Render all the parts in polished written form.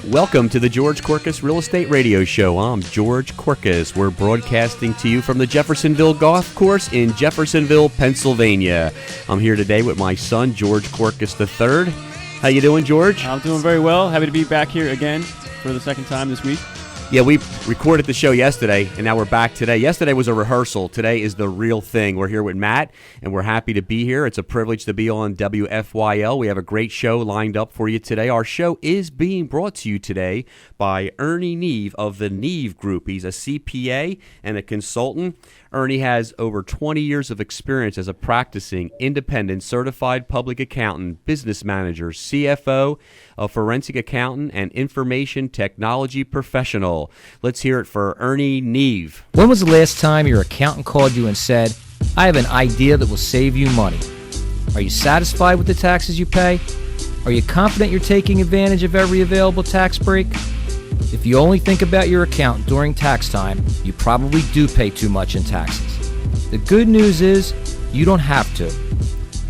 Welcome to the George Korkus Real Estate Radio Show. I'm George Korkus. We're broadcasting to you from the Jeffersonville Golf Course in Jeffersonville, Pennsylvania. I'm here today with my son, George Korkus III. How you doing, George? I'm doing very well. Happy to be back here again for the second time this week. Yeah, we recorded the show yesterday, and now we're back today. Yesterday was a rehearsal. Today is the real thing. We're here with Matt, and we're happy to be here. It's a privilege to be on WFYL. We have a great show lined up for you today. Our show is being brought to you today by Ernie Neve of the Neve Group. He's a CPA and a consultant. Ernie has over 20 years of experience as a practicing, independent, certified public accountant, business manager, CFO, a forensic accountant, and information technology professional. Let's hear it for Ernie Neve. When was the last time your accountant called you and said, I have an idea that will save you money? Are you satisfied with the taxes you pay? Are you confident you're taking advantage of every available tax break? If you only think about your account during tax time, you probably do pay too much in taxes. The good news is you don't have to.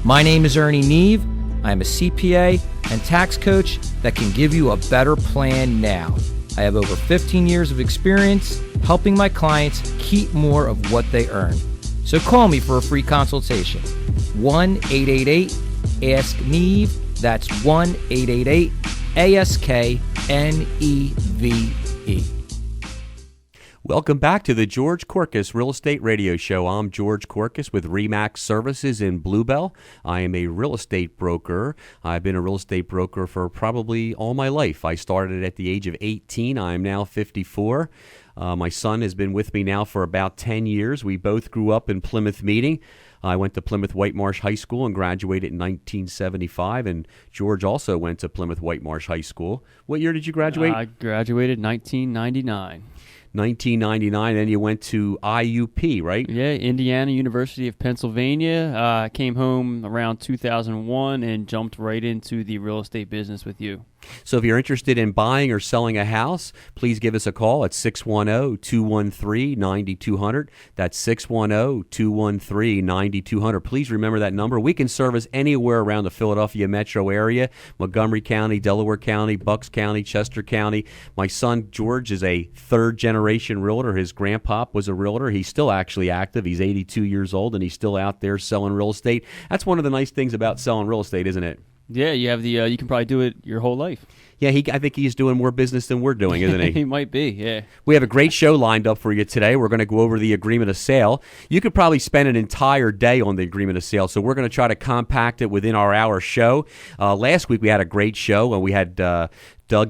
My name is Ernie Neve. I'm a CPA and tax coach that can give you a better plan now. I have over 15 years of experience helping my clients keep more of what they earn. So call me for a free consultation. 1-888-ASK-NEVE. That's 1-888-ASK-NEVE. Welcome back to the George Korkus Real Estate Radio Show. I'm George Korkus with RE/MAX Services in Bluebell. I am a real estate broker. I've been a real estate broker for probably all my life. I started at the age of 18. I am now 54. My son has been with me now for about 10 years. We both grew up in Plymouth Meeting. I went to Plymouth Whitemarsh High School and graduated in 1975, and George also went to Plymouth Whitemarsh High School. What year did you graduate? I graduated 1999. 1999, and you went to IUP, right? Yeah, Indiana University of Pennsylvania. I came home around 2001 and jumped right into the real estate business with you. So if you're interested in buying or selling a house, please give us a call at 610-213-9200. That's 610-213-9200. Please remember that number. We can service anywhere around the Philadelphia metro area, Montgomery County, Delaware County, Bucks County, Chester County. My son, George, is a third-generation realtor. His grandpa was a realtor. He's still actually active. He's 82 years old, and he's still out there selling real estate. That's one of the nice things about selling real estate, isn't it? Yeah, you have the. You can probably do it your whole life. Yeah, I think he's doing more business than we're doing, isn't he? He might be, yeah. We have a great show lined up for you today. We're going to go over the agreement of sale. You could probably spend an entire day on the agreement of sale, so we're going to try to compact it within our hour show. Last week we had a great show, and we had Doug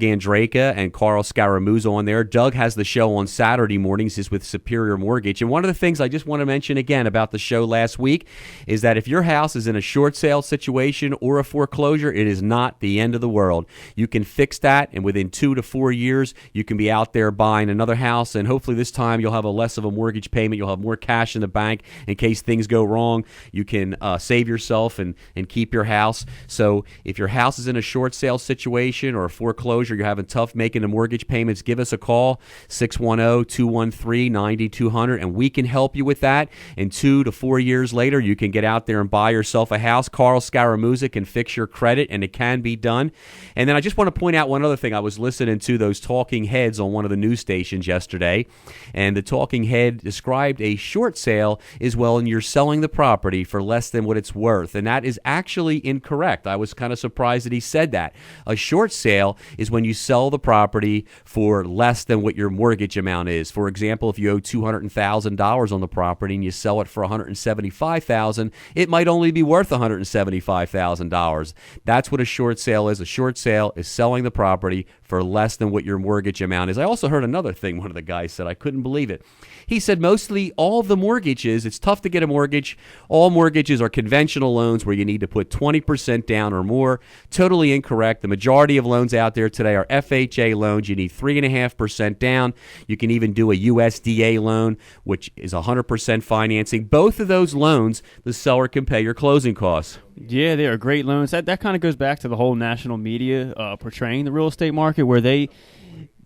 Andraka and Carl Scaramuzzo on there. Doug has the show on Saturday mornings. Is with Superior Mortgage. And one of the things I just want to mention again about the show last week is that if your house is in a short sale situation or a foreclosure, it is not the end of the world. You can fix that, and within 2 to 4 years, you can be out there buying another house, and hopefully this time you'll have a less of a mortgage payment. You'll have more cash in the bank in case things go wrong. You can save yourself and keep your house. So if your house is in a short sale situation or a foreclosure, you're having tough making the mortgage payments, give us a call, 610-213-9200, and we can help you with that. And 2 to 4 years later, you can get out there and buy yourself a house. Carl Scaramuzza can fix your credit, and it can be done. And then I just want to point out one other thing. I was listening to those talking heads on one of the news stations yesterday, and the talking head described a short sale as well, and you're selling the property for less than what it's worth. And that is actually incorrect. I was kind of surprised that he said that. A short sale is when you sell the property for less than what your mortgage amount is. For example, if you owe $200,000 on the property and you sell it for $175,000, it might only be worth $175,000. That's what a short sale is. A short sale is selling the property for less than what your mortgage amount is. I also heard another thing one of the guys said. I couldn't believe it. He said mostly all of the mortgages, it's tough to get a mortgage. All mortgages are conventional loans where you need to put 20% down or more. Totally incorrect. The majority of loans out there today are FHA loans. You need 3.5% down. You can even do a USDA loan, which is 100% financing. Both of those loans, the seller can pay your closing costs. Yeah, they are great loans. That kind of goes back to the whole national media portraying the real estate market, where they,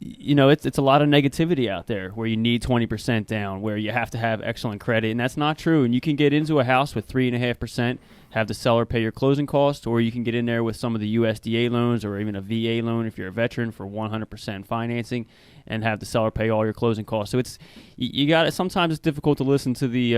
it's a lot of negativity out there, where you need 20% down, where you have to have excellent credit, and that's not true. And you can get into a house with 3.5%, have the seller pay your closing costs, or you can get in there with some of the USDA loans or even a VA loan if you're a veteran for 100% financing, and have the seller pay all your closing costs. So you got it. Sometimes it's difficult to listen to the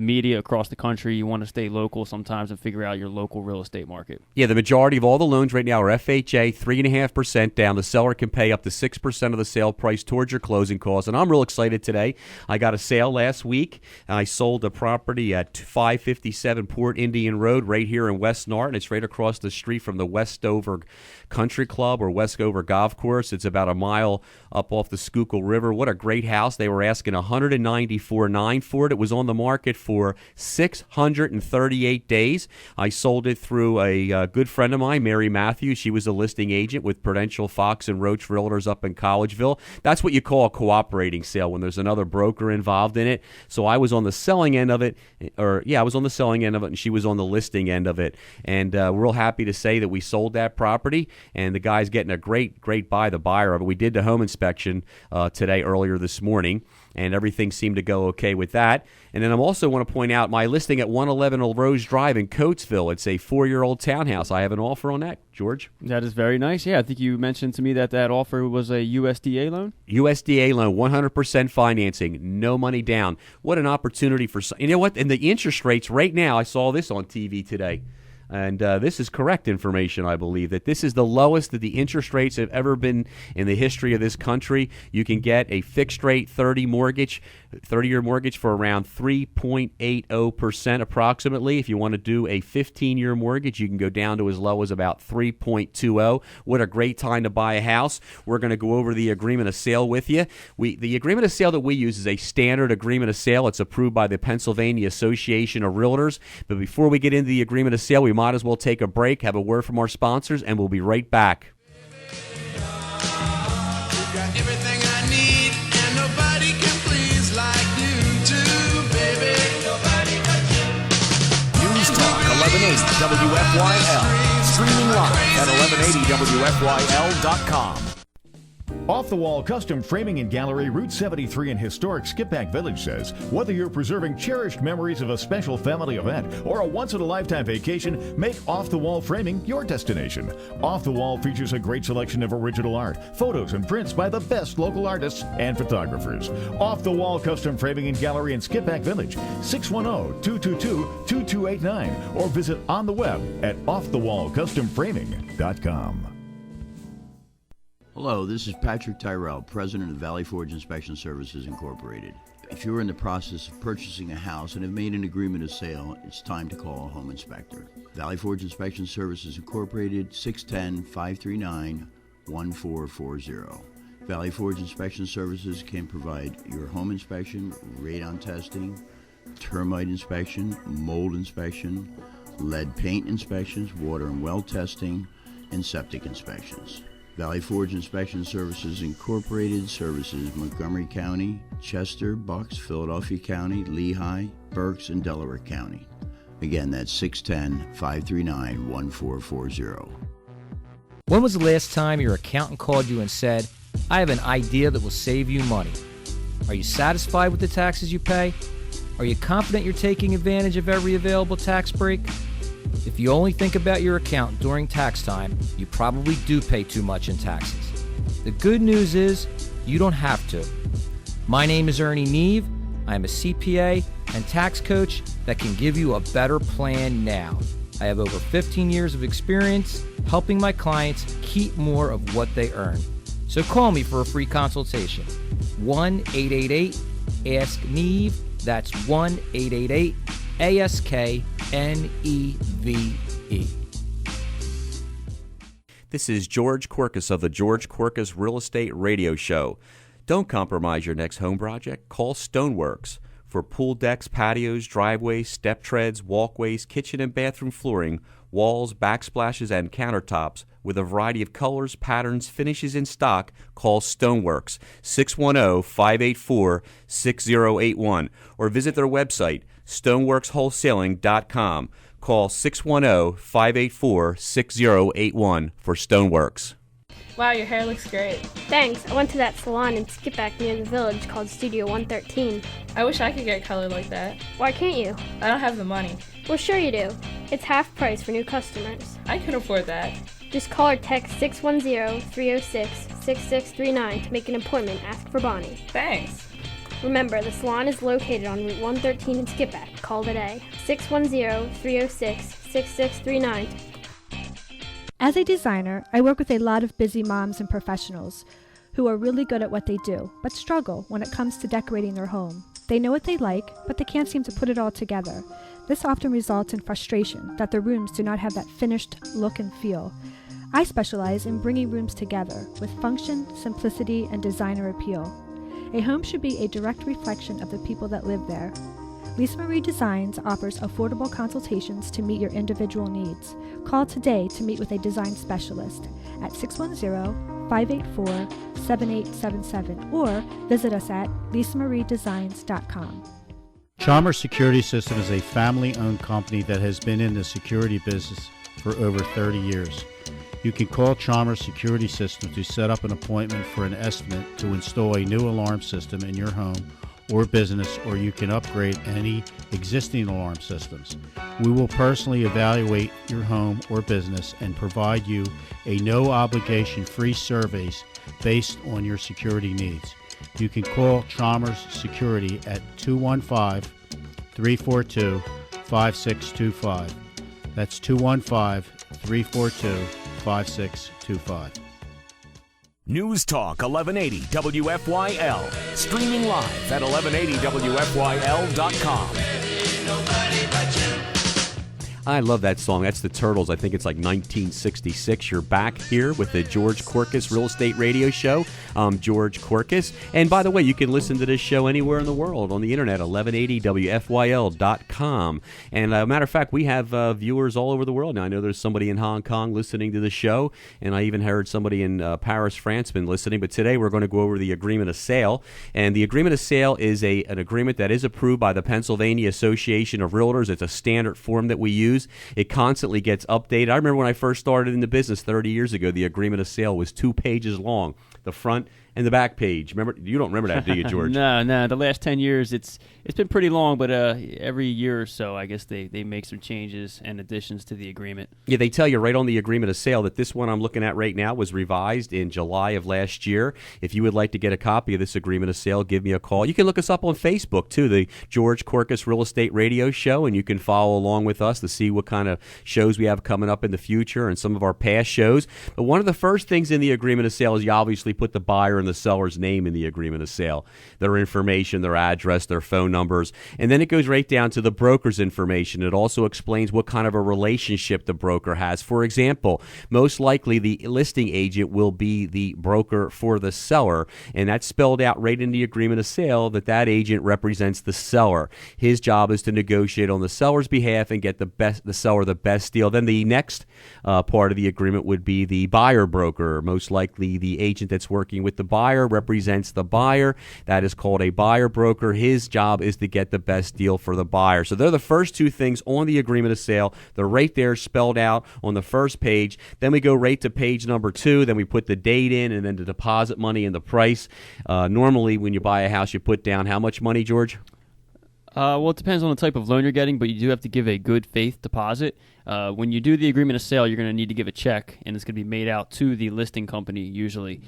media across the country. You want to stay local sometimes and figure out your local real estate market. Yeah, the majority of all the loans right now are FHA, 3.5% down. The seller can pay up to 6% of the sale price towards your closing costs. And I'm real excited today. I got a sale last week. I sold a property at 557 Port Indian Road right here in West Norton. It's right across the street from the Westover Country Club or Westover Golf Course. It's about a mile up off the Schuylkill River. What a great house. They were asking $194,900 for it. It was on the market for 638 days. I sold it through a good friend of mine, Mary Matthews. She was a listing agent with Prudential Fox and Roach Realtors up in Collegeville. That's what you call a cooperating sale, when there's another broker involved in it. So I was on the selling end of it, I was on the selling end of it, and she was on the listing end of it. And we're real happy to say that we sold that property, and the guy's getting a great buy, the buyer of it. We did the home inspection today, earlier this morning, and everything seemed to go okay with that. And then I also want to point out my listing at 111 Rose Drive in Coatesville. It's a 4-year-old townhouse. I have an offer on that, George. That is very nice. Yeah, I think you mentioned to me that offer was a USDA loan. USDA loan, 100% financing, no money down. What an opportunity for – you know what? And the interest rates right now, I saw this on TV today. And this is correct information, I believe, that this is the lowest that the interest rates have ever been in the history of this country. You can get a fixed-rate 30-year mortgage for around 3.80% approximately. If you want to do a 15-year mortgage, you can go down to as low as about 3.20. What a great time to buy a house. We're going to go over the agreement of sale with you. The agreement of sale that we use is a standard agreement of sale. It's approved by the Pennsylvania Association of Realtors. But before we get into the agreement of sale, we might as well take a break, have a word from our sponsors, and we'll be right back. News Talk 1180 WFYL. Streaming live at 1180WFYL.com. Off the Wall Custom Framing and Gallery, Route 73 in historic Skippack Village says, whether you're preserving cherished memories of a special family event or a once-in-a-lifetime vacation, make Off the Wall Framing your destination. Off the Wall features a great selection of original art, photos, and prints by the best local artists and photographers. Off the Wall Custom Framing and Gallery in Skippack Village, 610-222-2289, or visit on the web at offthewallcustomframing.com. Hello, this is Patrick Tyrell, President of Valley Forge Inspection Services Incorporated. If you're in the process of purchasing a house and have made an agreement of sale, it's time to call a home inspector. Valley Forge Inspection Services Incorporated, 610-539-1440. Valley Forge Inspection Services can provide your home inspection, radon testing, termite inspection, mold inspection, lead paint inspections, water and well testing, and septic inspections. Valley Forge Inspection Services Incorporated services Montgomery County, Chester, Bucks, Philadelphia County, Lehigh, Berks, and Delaware County. Again, that's 610-539-1440. When was the last time your accountant called you and said, I have an idea that will save you money? Are you satisfied with the taxes you pay? Are you confident you're taking advantage of every available tax break? If you only think about your accountant during tax time, you probably do pay too much in taxes. The good news is, you don't have to. My name is Ernie Neve. I am a CPA and tax coach that can give you a better plan now. I have over 15 years of experience helping my clients keep more of what they earn. So call me for a free consultation. 1-888-ASK-NEVE. That's 1-888-ASK-NEVE. This is George Korkus of the George Korkus Real Estate Radio Show. Don't compromise your next home project. Call Stoneworks for pool decks, patios, driveways, step treads, walkways, kitchen and bathroom flooring, walls, backsplashes, and countertops. With a variety of colors, patterns, finishes in stock, call Stoneworks, 610-584-6081, or visit their website, stoneworkswholesaling.com. call 610-584-6081 for Stoneworks. Wow, your hair looks great. Thanks. I went to that salon in Skipback near the village called Studio 113. I wish I could get color like that. Why can't you? I don't have the money. Well, sure you do. It's half price for new customers. I can afford that. Just call or text 610-306-6639 to make an appointment. Ask for Bonnie. Thanks. Remember, the salon is located on Route 113 in Skipback. Call today. 610-306-6639. As a designer, I work with a lot of busy moms and professionals who are really good at what they do, but struggle when it comes to decorating their home. They know what they like, but they can't seem to put it all together. This often results in frustration that their rooms do not have that finished look and feel. I specialize in bringing rooms together with function, simplicity, and designer appeal. A home should be a direct reflection of the people that live there. Lisa Marie Designs offers affordable consultations to meet your individual needs. Call today to meet with a design specialist at 610-584-7877 or visit us at lisamariedesigns.com. Chalmers Security System is a family-owned company that has been in the security business for over 30 years. You can call Chalmers Security System to set up an appointment for an estimate to install a new alarm system in your home or business, or you can upgrade any existing alarm systems. We will personally evaluate your home or business and provide you a no-obligation free surveys based on your security needs. You can call Chalmers Security at 215-342-5625. That's 215-342-5625. News Talk 1180 WFYL. Streaming live at 1180WFYL.com. I love that song. That's the Turtles. I think it's like 1966. You're back here with the George Korkus Real Estate Radio Show. I'm George Korkus. And by the way, you can listen to this show anywhere in the world on the internet, 1180WFYL.com. And matter of fact, we have viewers all over the world now. I know there's somebody in Hong Kong listening to the show, and I even heard somebody in Paris, France, been listening. But today we're going to go over the agreement of sale. And the agreement of sale is an agreement that is approved by the Pennsylvania Association of Realtors. It's a standard form that we use. It constantly gets updated. I remember when I first started in the business 30 years ago, the agreement of sale was 2 pages long, the front and the back page. Remember? You don't remember that, do you, George? No. The last 10 years, it's been pretty long, but every year or so, I guess they make some changes and additions to the agreement. Yeah, they tell you right on the agreement of sale that this one I'm looking at right now was revised in July of last year. If you would like to get a copy of this agreement of sale, give me a call. You can look us up on Facebook, too, the George Korkus Real Estate Radio Show, and you can follow along with us to see what kind of shows we have coming up in the future and some of our past shows. But one of the first things in the agreement of sale is you obviously put the buyer and the seller's name in the agreement of sale, their information, their address, their phone numbers, and then it goes right down to the broker's information. It also explains what kind of a relationship the broker has. For example, most likely the listing agent will be the broker for the seller, and that's spelled out right in the agreement of sale that agent represents the seller. His job is to negotiate on the seller's behalf and get the seller the best deal. Then the next part of the agreement would be the buyer broker. Most likely the agent that's working with the buyer represents the buyer. That is called a buyer broker. His job is to get the best deal for the buyer. So they're the first two things on the agreement of sale. They're right there spelled out on the first page. Then we go right to page number 2. Then we put the date in and then the deposit money and the price. Normally when you buy a house, you put down how much money, George? Well, it depends on the type of loan you're getting, but you do have to give a good faith deposit. When you do the agreement of sale, you're going to need to give a check, and it's going to be made out to the listing company usually.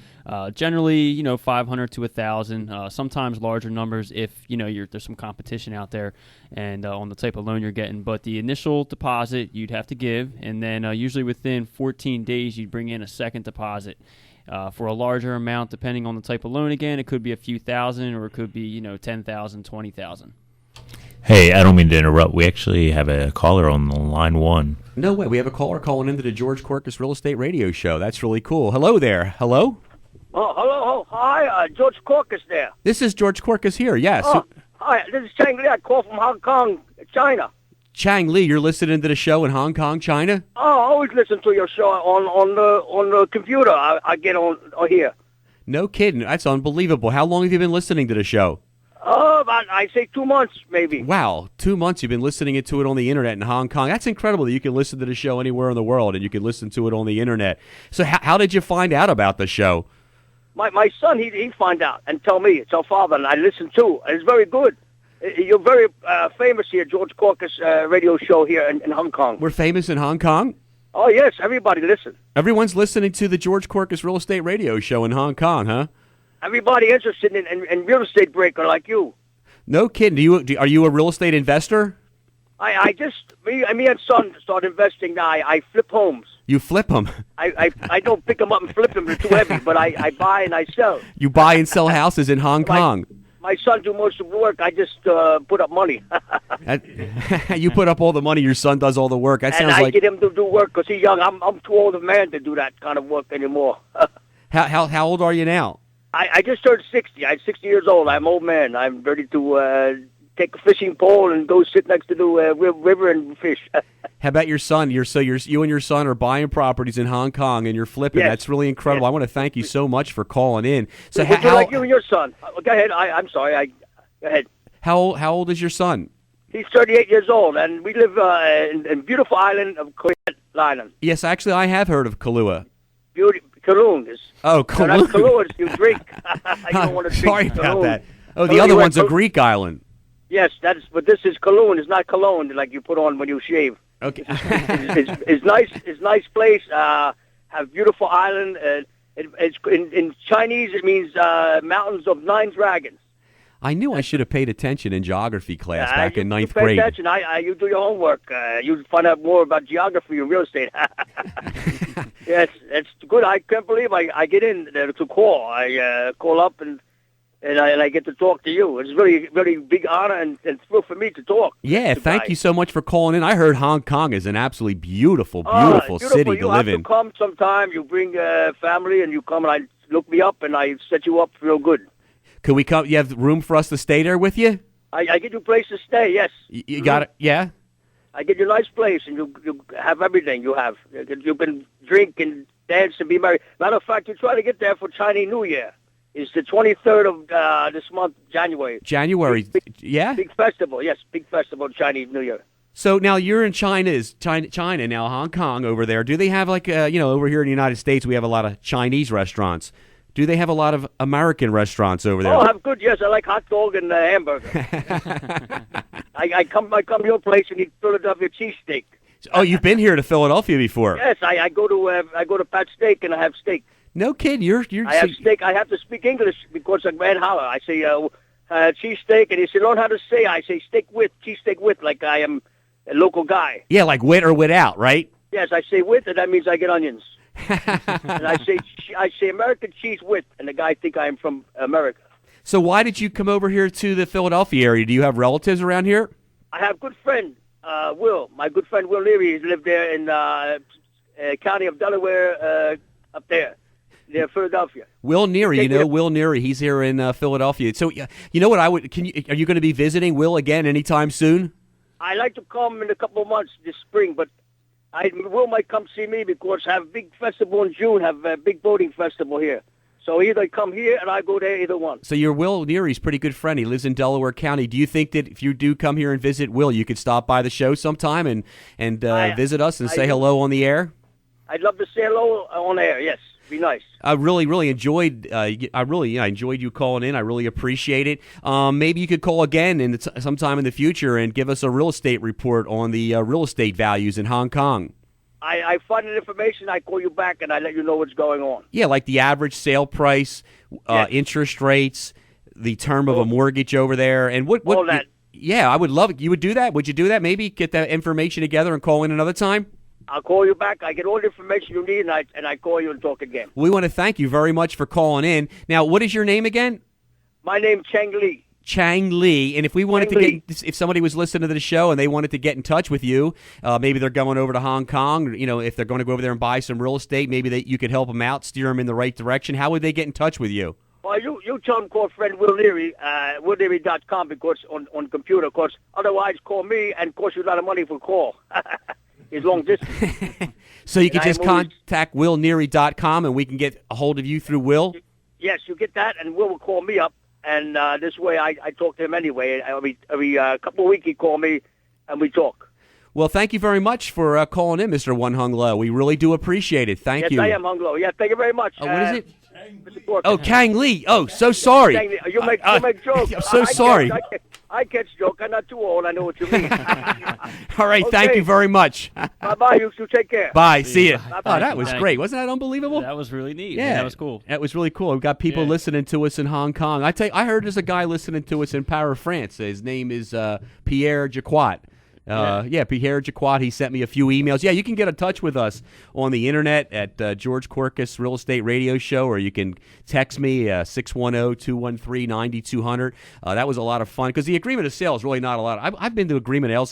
Generally, $500 to $1,000. Sometimes larger numbers if there's some competition out there, and on the type of loan you're getting. But the initial deposit you'd have to give, and then usually within 14 days you'd bring in a second deposit. For a larger amount, depending on the type of loan, again, it could be a few thousand, or it could be $10,000, $20,000. Hey, I don't mean to interrupt. We actually have a caller on the line 1. No way. We have a caller calling into the George Korkus Real Estate Radio Show. That's really cool. Hello there. Hello? Oh, hello. Hi, George Korkus there. This is George Korkus here, yes. Oh, hi, this is Chang Li. I call from Hong Kong, China. Chang Li, you're listening to the show in Hong Kong, China? Oh, I always listen to your show on the computer. I get on here. No kidding. That's unbelievable. How long have you been listening to the show? Oh, about, I say 2 months, maybe. Wow, 2 months you've been listening to it on the internet in Hong Kong. That's incredible that you can listen to the show anywhere in the world and you can listen to it on the internet. So how did you find out about the show? My son, he find out and tell me, tell father, and I listen too. And it's very good. You're very famous here, George Korkus radio show here in Hong Kong. We're famous in Hong Kong? Oh, yes, everybody listen. Everyone's listening to the George Korkus Real Estate Radio Show in Hong Kong, huh? Everybody interested in real estate breaker like you. No kidding. Are you a real estate investor? Me and son start investing now. I flip homes. You flip them? I don't pick them up and flip them. They're too heavy, but I buy and I sell. You buy and sell houses in Hong Kong? My son do most of the work. I just put up money. You put up all the money. Your son does all the work. That sounds and I like... get him to do work because he's young. I'm too old a man to do that kind of work anymore. How old are you now? I just turned 60. I'm 60 years old. I'm an old man. I'm ready to take a fishing pole and go sit next to the river and fish. How about your son? You and your son are buying properties in Hong Kong and you're flipping. Yes. That's really incredible. Yes. I want to thank you so much for calling in. So Would you like you and your son? Go ahead. I'm sorry. Go ahead. How old is your son? He's 38 years old, and we live in beautiful island of Korea Island. Yes, actually, I have heard of Kahlua. Kowloon is. Oh, Kowloon. No, that's Kowloon. You drink. You don't want to drink. Sorry about that. Oh, the other one's a Greek island. Yes, but this is Kowloon. It's not cologne like you put on when you shave. Okay. It's nice. It's nice place. Have beautiful island. It's in Chinese. It means mountains of 9 dragons. I knew I should have paid attention in geography class back in ninth pay grade. Attention. You do your homework. You find out more about geography and real estate. Yes, it's good. I can't believe I get in to call. I call up and I get to talk to you. It's really, very big honor and thrill for me to talk. Yeah, thank you so much for calling in. I heard Hong Kong is an absolutely beautiful city to live in. You have to come sometime. You bring family and you come and I look me up and I set you up real good. Could we come? You have room for us to stay there with you? I get you a place to stay, yes. You got it, yeah? I get you a nice place, and you have everything you have. You can drink and dance and be merry. Matter of fact, you try to get there for Chinese New Year. It's the 23rd of this month, January. January, yeah? Big festival, yes, big festival, Chinese New Year. So now you're in China now, Hong Kong over there. Do they have over here in the United States, we have a lot of Chinese restaurants. Do they have a lot of American restaurants over there? Oh, have good. Yes, I like hot dog and hamburger. I come to your place and eat Philadelphia cheesesteak. Oh, you've been here to Philadelphia before? Yes, I go to Pat's Steak and I have steak. No kid, I have steak. I have to speak English because I'm Van Holler. I say cheesesteak, and he said, "Learn how to say." I say cheesesteak with, like I am a local guy. Yeah, like with or without, right? Yes, I say with, and that means I get onions. And I say American cheese with, and the guy think I am from America. So why did you come over here to the Philadelphia area? Do you have relatives around here? I have a good friend, Will. My good friend Will Leary. He lived there in county of Delaware, up there, near Philadelphia. Will Neary, Will Neary. He's here in Philadelphia. So you know what are you going to be visiting Will again anytime soon? I like to come in a couple of months this spring, but Will might come see me because I have a big festival in June, have a big boating festival here. So either come here and I go there, either one. So your Will Neary's pretty good friend. He lives in Delaware County. Do you think that if you do come here and visit Will, you could stop by the show sometime and visit us and say hello on the air? I'd love to say hello on air, yes. Be nice. I really enjoyed. I enjoyed you calling in. I really appreciate it. Maybe you could call again sometime in the future and give us a real estate report on the real estate values in Hong Kong. I find the information. I call you back and I let you know what's going on. Yeah, like the average sale price, yes. Interest rates, the term of a mortgage over there, and what. All that. Yeah, I would love it. You would do that? Would you do that? Maybe get that information together and call in another time. I'll call you back. I get all the information you need, and I call you and talk again. We want to thank you very much for calling in. Now, what is your name again? My name's Chang Lee. Chang Lee. And if we wanted if somebody was listening to the show and they wanted to get in touch with you, maybe they're going over to Hong Kong, if they're going to go over there and buy some real estate, maybe you could help them out, steer them in the right direction. How would they get in touch with you? Well, you tell them call friend Will Leary, WillLeary.com, because on computer, because otherwise call me and cost you a lot of money for call. It's long distance. So you can just contact WillNeary.com and we can get a hold of you through Will? Yes, you get that, and Will call me up, and this way I talk to him anyway. Every couple of weeks he call me, and we talk. Well, thank you very much for calling in, Mr. One Hung Low. We really do appreciate it. Thank you. Yes, I am Hung Low. Yeah, thank you very much. Oh, what is it? Mr. Korkus. Oh, Kang Lee. Oh, so sorry. Kang Lee. You make jokes. I'm so sorry. I catch jokes. I'm not too old. I know what you mean. All right, thank you very much. Bye-bye. You take care. Bye. See you. Bye-bye. Oh, that was great. Wasn't that unbelievable? That was really neat. Yeah, that was cool. That was really cool. We've got people listening to us in Hong Kong. I heard there's a guy listening to us in Paris, France. His name is Pierre Jacquat. Pierre Jacquat. He sent me a few emails. Yeah, you can get in touch with us on the internet at George Korkus Real Estate Radio Show, or you can text me 610-213-9200. That was a lot of fun because the agreement of sale is really not a lot. I've been to agreement of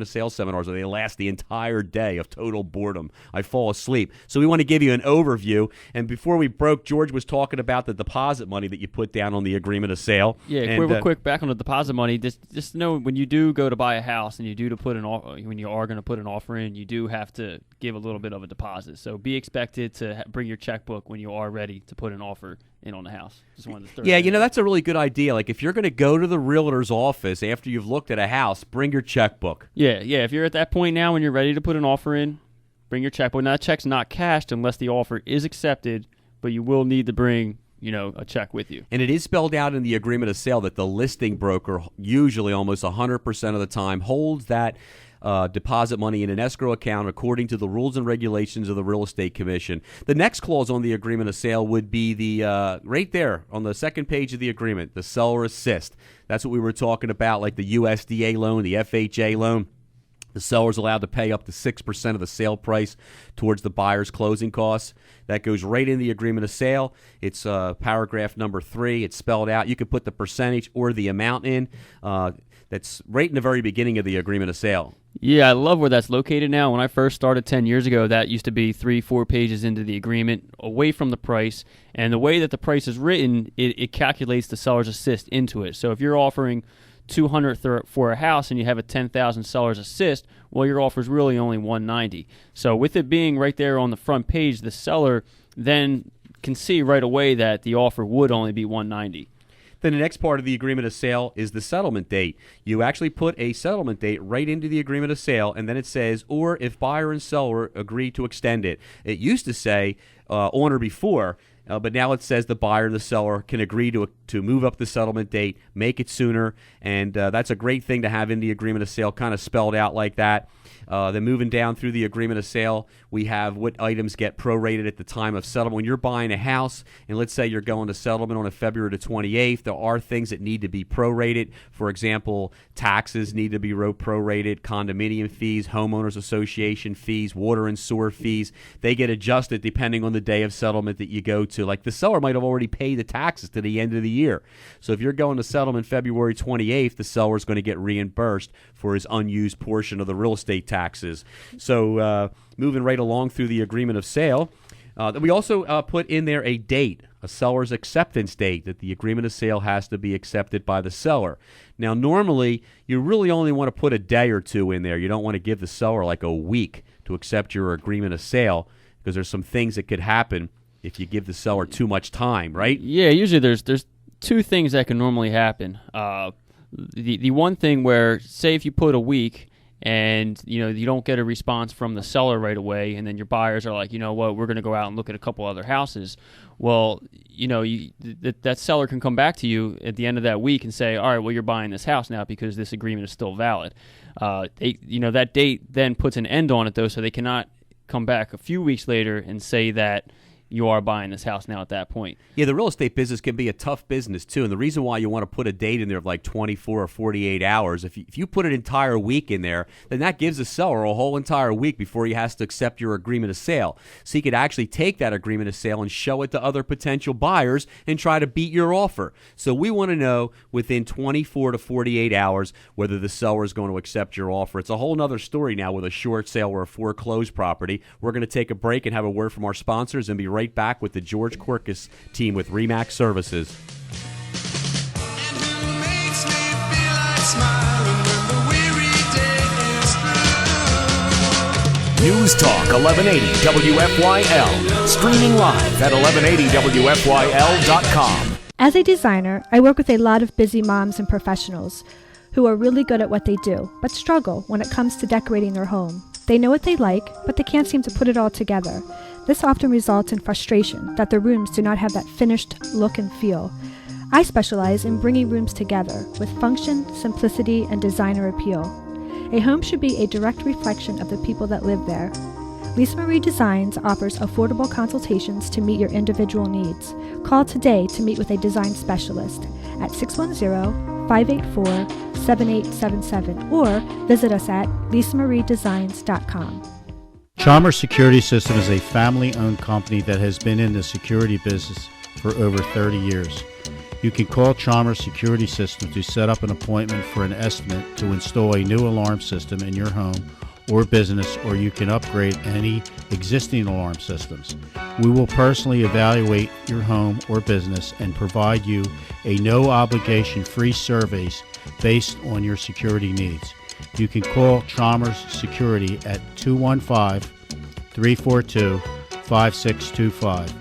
sale seminars where they last the entire day of total boredom. I fall asleep. So we want to give you an overview. And before we broke, George was talking about the deposit money that you put down on the agreement of sale. Yeah, and, real quick back on the deposit money. Just know when you do go to buy a house and you do when you are going to put an offer in, you do have to give a little bit of a deposit. So be expected to bring your checkbook when you are ready to put an offer in on the house. Just wanted to throw that in. That's a really good idea. Like if you're going to go to the realtor's office after you've looked at a house, bring your checkbook. Yeah. If you're at that point now when you're ready to put an offer in, bring your checkbook. Now that check's not cashed unless the offer is accepted, but you will need to bring a check with you. And it is spelled out in the agreement of sale that the listing broker, usually almost 100% of the time, holds that deposit money in an escrow account according to the rules and regulations of the Real Estate Commission. The next clause on the agreement of sale would be the right there on the second page of the agreement, the seller assist. That's what we were talking about, like the USDA loan, the FHA loan. The seller's allowed to pay up to 6% of the sale price towards the buyer's closing costs. That goes right in the agreement of sale. It's paragraph number 3. It's spelled out. You could put the percentage or the amount in. That's right in the very beginning of the agreement of sale. Yeah, I love where that's located now. When I first started 10 years ago, that used to be 3-4 pages into the agreement, away from the price. And the way that the price is written, it calculates the seller's assist into it. So if you're offering $200 for a house and you have a $10,000 seller's assist, well, your offer is really only $190. So with it being right there on the front page, the seller then can see right away that the offer would only be $190. Then the next part of the agreement of sale is the settlement date. You actually put a settlement date right into the agreement of sale, and then it says, or if buyer and seller agree to extend it. It used to say on or before, but now it says the buyer and the seller can agree to move up the settlement date, make it sooner, and that's a great thing to have in the agreement of sale, kind of spelled out like that. Then moving down through the agreement of sale, we have what items get prorated at the time of settlement. When you're buying a house, and let's say you're going to settlement on February the 28th, there are things that need to be prorated. For example, taxes need to be prorated, condominium fees, homeowners association fees, water and sewer fees. They get adjusted depending on the day of settlement that you go to. Like the seller might have already paid the taxes to the end of the year. So if you're going to settlement February 28th, the seller is going to get reimbursed for his unused portion of the real estate taxes. So moving right along through the agreement of sale, we also put in there a date, a seller's acceptance date, that the agreement of sale has to be accepted by the seller. Now, normally, you really only want to put a day or two in there. You don't want to give the seller like a week to accept your agreement of sale because there's some things that could happen if you give the seller too much time, right? Yeah, usually there's two things that can normally happen. The one thing where, say if you put a week and you don't get a response from the seller right away, and then your buyers are like, you know what, we're going to go out and look at a couple other houses. Well, that seller can come back to you at the end of that week and say, all right, well, you're buying this house now because this agreement is still valid. That date then puts an end on it, though, so they cannot come back a few weeks later and say that you are buying this house now at that point. Yeah, the real estate business can be a tough business, too. And the reason why you want to put a date in there of like 24 or 48 hours, if you put an entire week in there, then that gives the seller a whole entire week before he has to accept your agreement of sale. So he could actually take that agreement of sale and show it to other potential buyers and try to beat your offer. So we want to know within 24 to 48 hours whether the seller is going to accept your offer. It's a whole other story now with a short sale or a foreclosed property. We're going to take a break and have a word from our sponsors and be right back with the George Korkus team with RE/MAX Services. News Talk 1180 WFYL. Streaming live at 1180WFYL.com. As a designer, I work with a lot of busy moms and professionals who are really good at what they do, but struggle when it comes to decorating their home. They know what they like, but they can't seem to put it all together. This often results in frustration that their rooms do not have that finished look and feel. I specialize in bringing rooms together with function, simplicity, and designer appeal. A home should be a direct reflection of the people that live there. Lisa Marie Designs offers affordable consultations to meet your individual needs. Call today to meet with a design specialist at 610-584-7877 or visit us at lisamariedesigns.com. Chalmers Security System is a family-owned company that has been in the security business for over 30 years. You can call Chalmers Security System to set up an appointment for an estimate to install a new alarm system in your home or business, or you can upgrade any existing alarm systems. We will personally evaluate your home or business and provide you a no-obligation free surveys based on your security needs. You can call Chalmers Security at 215-342-5625.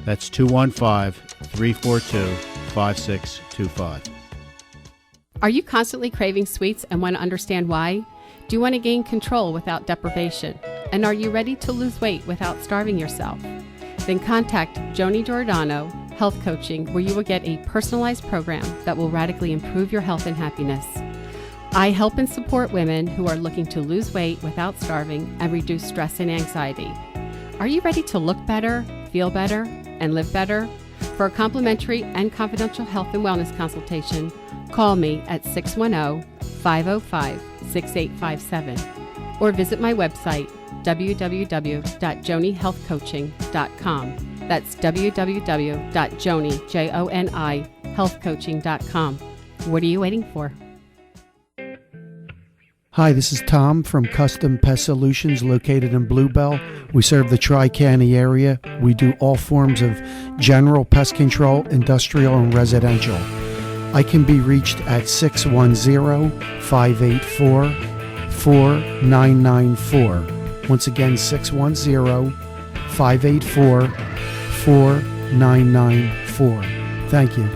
That's 215-342-5625. Are you constantly craving sweets and want to understand why? Do you want to gain control without deprivation? And are you ready to lose weight without starving yourself? Then contact Joni Giordano Health Coaching, where you will get a personalized program that will radically improve your health and happiness. I help and support women who are looking to lose weight without starving and reduce stress and anxiety. Are you ready to look better, feel better, and live better? For a complimentary and confidential health and wellness consultation, call me at 610-505-6857 or visit my website www.jonihealthcoaching.com. That's www.jonihealthcoaching.com. What are you waiting for? Hi, this is Tom from Custom Pest Solutions located in Bluebell. We serve the Tri-County area. We do all forms of general pest control, industrial, and residential. I can be reached at 610-584-4994. Once again, 610-584-4994. Thank you.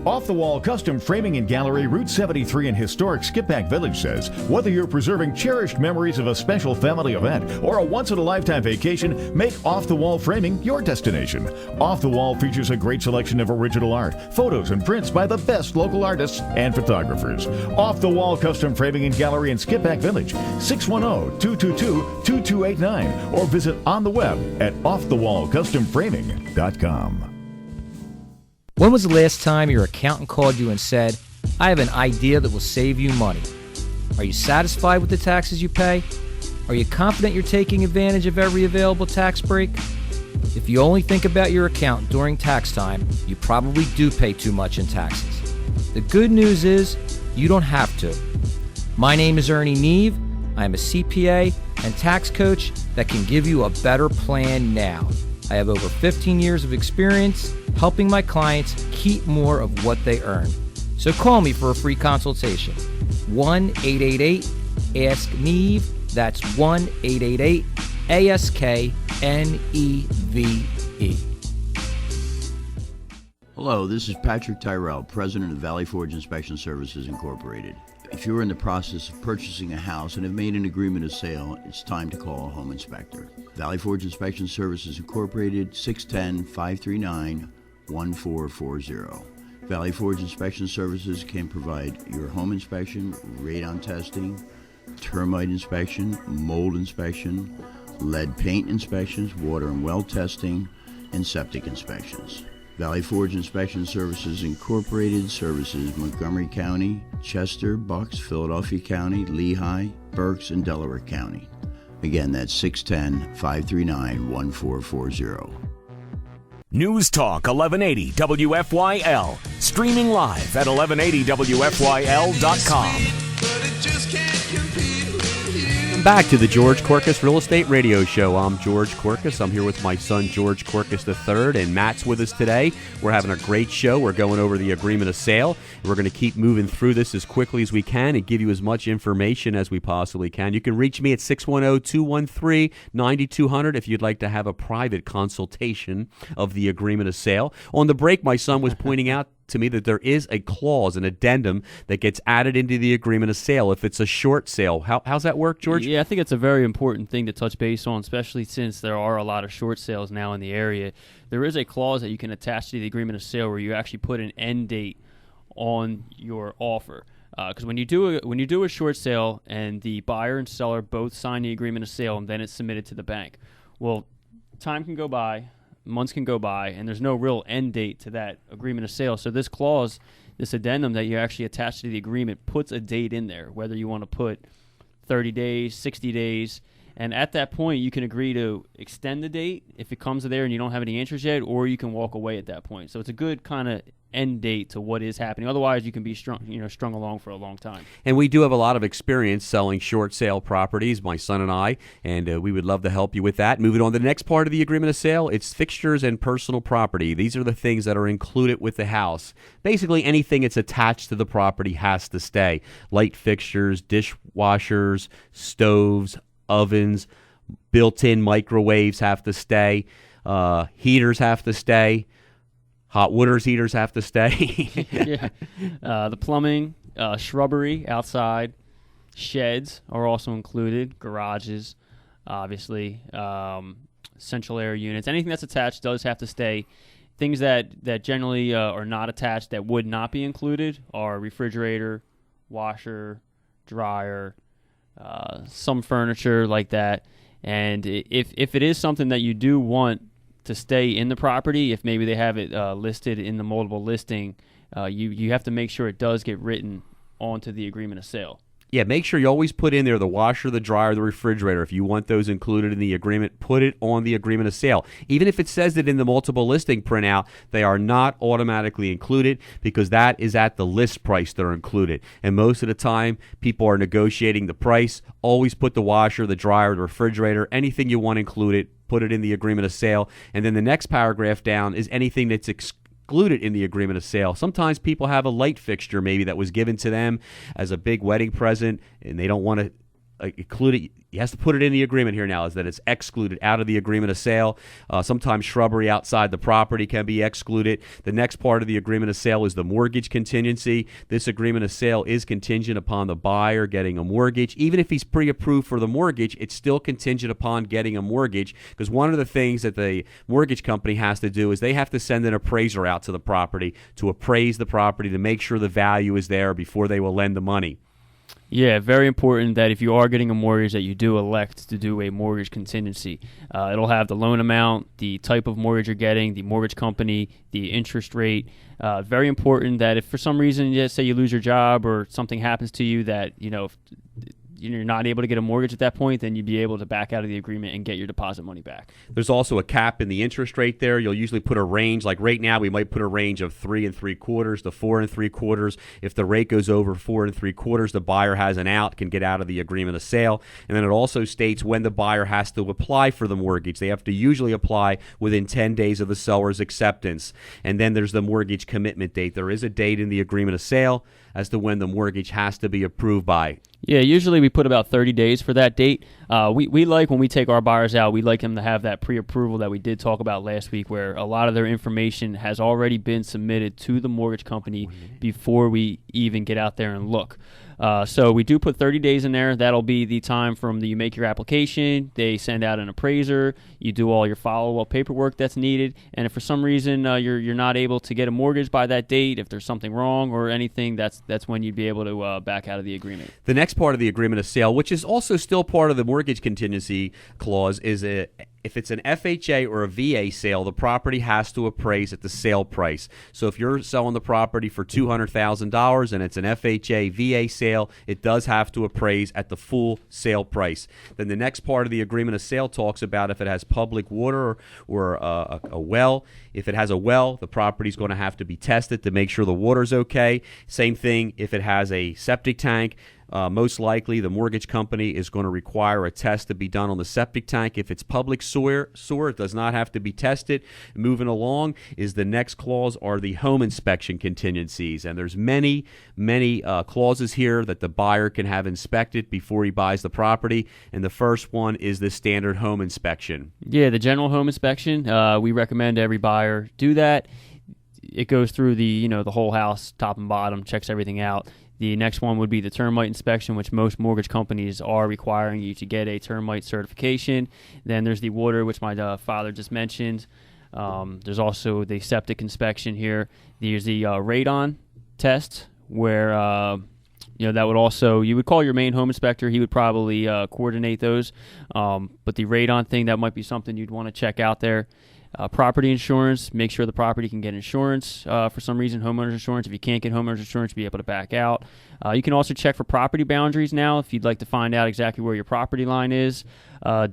Off the Wall Custom Framing and Gallery, Route 73 in historic Skippack Village says, whether you're preserving cherished memories of a special family event or a once-in-a-lifetime vacation, make Off the Wall Framing your destination. Off the Wall features a great selection of original art, photos, and prints by the best local artists and photographers. Off the Wall Custom Framing and Gallery in Skippack Village, 610-222-2289, or visit on the web at offthewallcustomframing.com. When was the last time your accountant called you and said, I have an idea that will save you money? Are you satisfied with the taxes you pay? Are you confident you're taking advantage of every available tax break? If you only think about your accountant during tax time, you probably do pay too much in taxes. The good news is, you don't have to. My name is Ernie Neve. I'm a CPA and tax coach that can give you a better plan now. I have over 15 years of experience helping my clients keep more of what they earn. So call me for a free consultation. 1-888-ASK-NEVE. That's 1-888-ASK-NEVE. Hello, this is Patrick Tyrell, President of Valley Forge Inspection Services Incorporated. If you're in the process of purchasing a house and have made an agreement of sale, it's time to call a home inspector. Valley Forge Inspection Services Incorporated, 610-539-1440. Valley Forge Inspection Services can provide your home inspection, radon testing, termite inspection, mold inspection, lead paint inspections, water and well testing, and septic inspections. Valley Forge Inspection Services Incorporated services Montgomery County, Chester, Bucks, Philadelphia County, Lehigh, Berks, and Delaware County. Again, that's 610-539-1440. News Talk 1180 WFYL. Streaming live at 1180WFYL.com. Welcome back to the George Korkus Real Estate Radio Show. I'm George Korkus. I'm here with my son, George Korkus III, and Matt's with us today. We're having a great show. We're going over the agreement of sale. We're going to keep moving through this as quickly as we can and give you as much information as we possibly can. You can reach me at 610-213-9200 if you'd like to have a private consultation of the agreement of sale. On the break, my son was pointing out to me that there is a clause, an addendum that gets added into the agreement of sale if it's a short sale. How's that work, George? Yeah, I think it's a very important thing to touch base on, especially since there are a lot of short sales now in the area. There is a clause that you can attach to the agreement of sale where you actually put an end date on your offer. Because when you do a short sale and the buyer and seller both sign the agreement of sale and then it's submitted to the bank, well, time can go by. Months can go by, and there's no real end date to that agreement of sale. So this clause, this addendum that you actually attach to the agreement, puts a date in there, whether you want to put 30 days, 60 days, and at that point, you can agree to extend the date if it comes to there and you don't have any interest yet, or you can walk away at that point. So it's a good kind of end date to what is happening. Otherwise, you can be strung along for a long time. And we do have a lot of experience selling short sale properties, my son and I, and we would love to help you with that. Moving on to the next part of the agreement of sale, it's fixtures and personal property. These are the things that are included with the house. Basically, anything that's attached to the property has to stay. Light fixtures, dishwashers, stoves, ovens, built-in microwaves have to stay. Heaters have to stay. Hot waters heaters have to stay. Yeah. The plumbing, shrubbery outside, sheds are also included, garages, obviously, central air units. Anything that's attached does have to stay. Things that generally are not attached that would not be included are refrigerator, washer, dryer, some furniture like that. And if it is something that you do want to stay in the property, if maybe they have it listed in the multiple listing, you have to make sure it does get written onto the agreement of sale. Yeah, make sure you always put in there the washer, the dryer, the refrigerator. If you want those included in the agreement, put it on the agreement of sale. Even if it says it in the multiple listing printout, they are not automatically included because that is at the list price they're included. And most of the time, people are negotiating the price. Always put the washer, the dryer, the refrigerator, anything you want included, put it in the agreement of sale. And then the next paragraph down is anything that's included in the agreement of sale. Sometimes people have a light fixture maybe that was given to them as a big wedding present and they don't want to include it. He has to put it in the agreement here now, is that it's excluded out of the agreement of sale. Sometimes shrubbery outside the property can be excluded. The next part of the agreement of sale is the mortgage contingency. This agreement of sale is contingent upon the buyer getting a mortgage. Even if he's pre-approved for the mortgage, it's still contingent upon getting a mortgage, because one of the things that the mortgage company has to do is they have to send an appraiser out to the property to appraise the property to make sure the value is there before they will lend the money. Yeah, very important that if you are getting a mortgage that you do elect to do a mortgage contingency. It'll have the loan amount, the type of mortgage you're getting, the mortgage company, the interest rate. Very important that if for some reason, say you lose your job or something happens to you that, if you're not able to get a mortgage at that point, then you'd be able to back out of the agreement and get your deposit money back. There's also a cap in the interest rate there. You'll usually put a range. Like right now, we might put a range of 3 3/4 to 4 3/4. If the rate goes over 4 3/4, the buyer has an out, can get out of the agreement of sale. And then it also states when the buyer has to apply for the mortgage. They have to usually apply within 10 days of the seller's acceptance. And then there's the mortgage commitment date. There is a date in the agreement of sale as to when the mortgage has to be approved by. Yeah, usually we put about 30 days for that date. We like when we take our buyers out, we like them to have that pre-approval that we did talk about last week, where a lot of their information has already been submitted to the mortgage company before we even get out there and look. So we do put 30 days in there. That'll be the time from you make your application, they send out an appraiser, you do all your follow-up paperwork that's needed, and if for some reason you're not able to get a mortgage by that date, if there's something wrong or anything, that's when you'd be able to back out of the agreement. The next part of the agreement of sale, which is also still part of the mortgage contingency clause, is if it's an FHA or a VA sale, the property has to appraise at the sale price. So if you're selling the property for $200,000 and it's an FHA VA sale, it does have to appraise at the full sale price. Then the next part of the agreement of sale talks about if it has public water or a well. If it has a well, the property's going to have to be tested to make sure the water's okay. Same thing if it has a septic tank most likely the mortgage company is going to require a test to be done on the septic tank. If it's public sewer, it does not have to be tested. Moving along is the next clause are the home inspection contingencies. And there's many clauses here that the buyer can have inspected before he buys the property. And the first one is the standard home inspection. Yeah, the general home inspection. We recommend every buyer do that. It goes through the whole house, top and bottom, checks everything out. The next one would be the termite inspection, which most mortgage companies are requiring you to get a termite certification. Then there's the water, which my father just mentioned. There's also the septic inspection here. There's the radon test, where that would also, you would call your main home inspector. He would probably coordinate those. But the radon thing, that might be something you'd want to check out there. Property insurance, make sure the property can get insurance. For some reason, homeowner's insurance. If you can't get homeowner's insurance, be able to back out. You can also check for property boundaries now if you'd like to find out exactly where your property line is.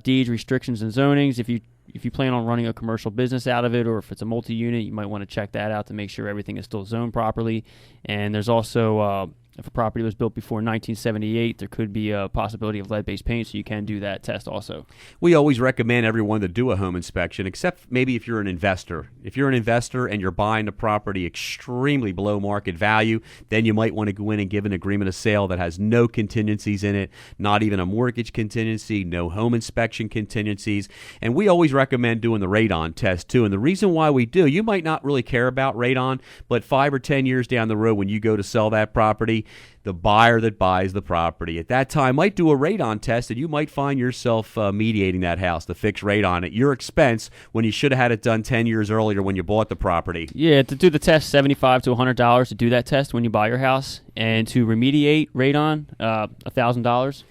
Deeds, restrictions, and zonings. If you plan on running a commercial business out of it, or if it's a multi-unit, you might want to check that out to make sure everything is still zoned properly. And there's also, if a property was built before 1978, there could be a possibility of lead-based paint, so you can do that test also. We always recommend everyone to do a home inspection, except maybe if you're an investor. If you're an investor and you're buying a property extremely below market value, then you might want to go in and give an agreement of sale that has no contingencies in it, not even a mortgage contingency, no home inspection contingencies. And we always recommend doing the radon test too. And the reason why we do, you might not really care about radon, but 5 or 10 years down the road when you go to sell that property, the buyer that buys the property at that time might do a radon test, and you might find yourself mediating that house to fix radon at your expense when you should have had it done 10 years earlier when you bought the property. Yeah, to do the test, $75 to $100 to do that test when you buy your house, and to remediate radon, $1,000.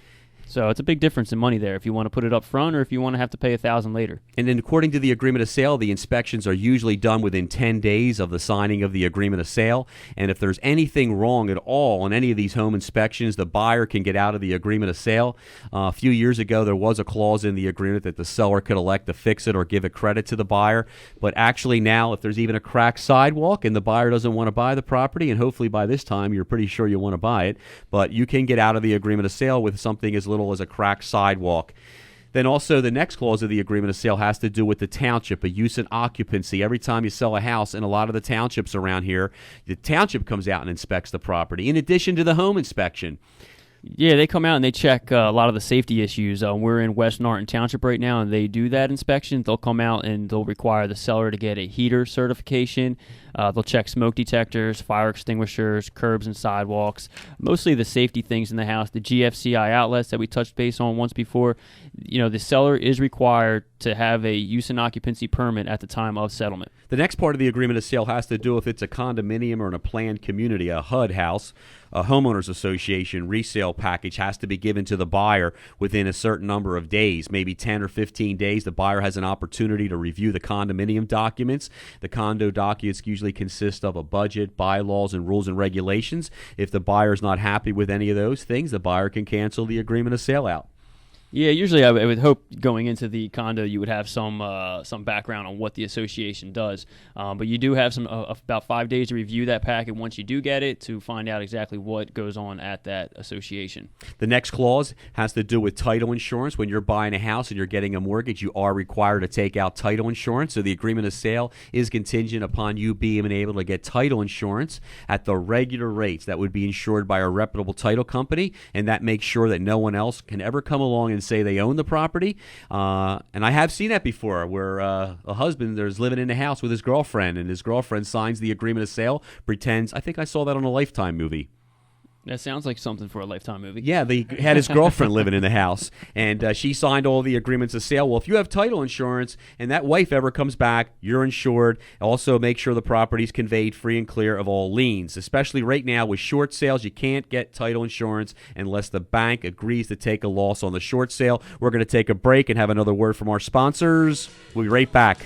So it's a big difference in money there if you want to put it up front or if you want to have to pay $1,000 later. And then according to the agreement of sale, the inspections are usually done within 10 days of the signing of the agreement of sale. And if there's anything wrong at all on any of these home inspections, the buyer can get out of the agreement of sale. A few years ago, there was a clause in the agreement that the seller could elect to fix it or give a credit to the buyer. But actually now, if there's even a cracked sidewalk and the buyer doesn't want to buy the property, and hopefully by this time you're pretty sure you want to buy it, but you can get out of the agreement of sale with something as little as a cracked sidewalk. Then also the next clause of the agreement of sale has to do with the township, a use and occupancy. Every time you sell a house in a lot of the townships around here, the township comes out and inspects the property in addition to the home inspection. Yeah, they come out and they check a lot of the safety issues. We're in West Norton Township right now, and they do that inspection. They'll come out and they'll require the seller to get a heater certification. They'll check smoke detectors, fire extinguishers, curbs and sidewalks, mostly the safety things in the house, the GFCI outlets that we touched base on once before. The seller is required to have a use and occupancy permit at the time of settlement. The next part of the agreement of sale has to do if it's a condominium or in a planned community, a HUD house. A homeowners association resale package has to be given to the buyer within a certain number of days, maybe 10 or 15 days. The buyer has an opportunity to review the condominium documents. The condo documents usually consist of a budget, bylaws, and rules and regulations. If the buyer is not happy with any of those things, the buyer can cancel the agreement of sale out. Yeah, usually I would hope going into the condo you would have some background on what the association does. But you do have about 5 days to review that packet once you do get it to find out exactly what goes on at that association. The next clause has to do with title insurance. When you're buying a house and you're getting a mortgage, you are required to take out title insurance. So the agreement of sale is contingent upon you being able to get title insurance at the regular rates that would be insured by a reputable title company, and that makes sure that no one else can ever come along and say they own the property. And I have seen that before where a husband is living in the house with his girlfriend, and his girlfriend signs the agreement of sale, pretends, I think I saw that on a Lifetime movie. That sounds like something for a Lifetime movie. Yeah, they had his girlfriend living in the house, and she signed all the agreements of sale. Well, if you have title insurance and that wife ever comes back, you're insured. Also, make sure the property's conveyed free and clear of all liens. Especially right now with short sales, you can't get title insurance unless the bank agrees to take a loss on the short sale. We're going to take a break and have another word from our sponsors. We'll be right back.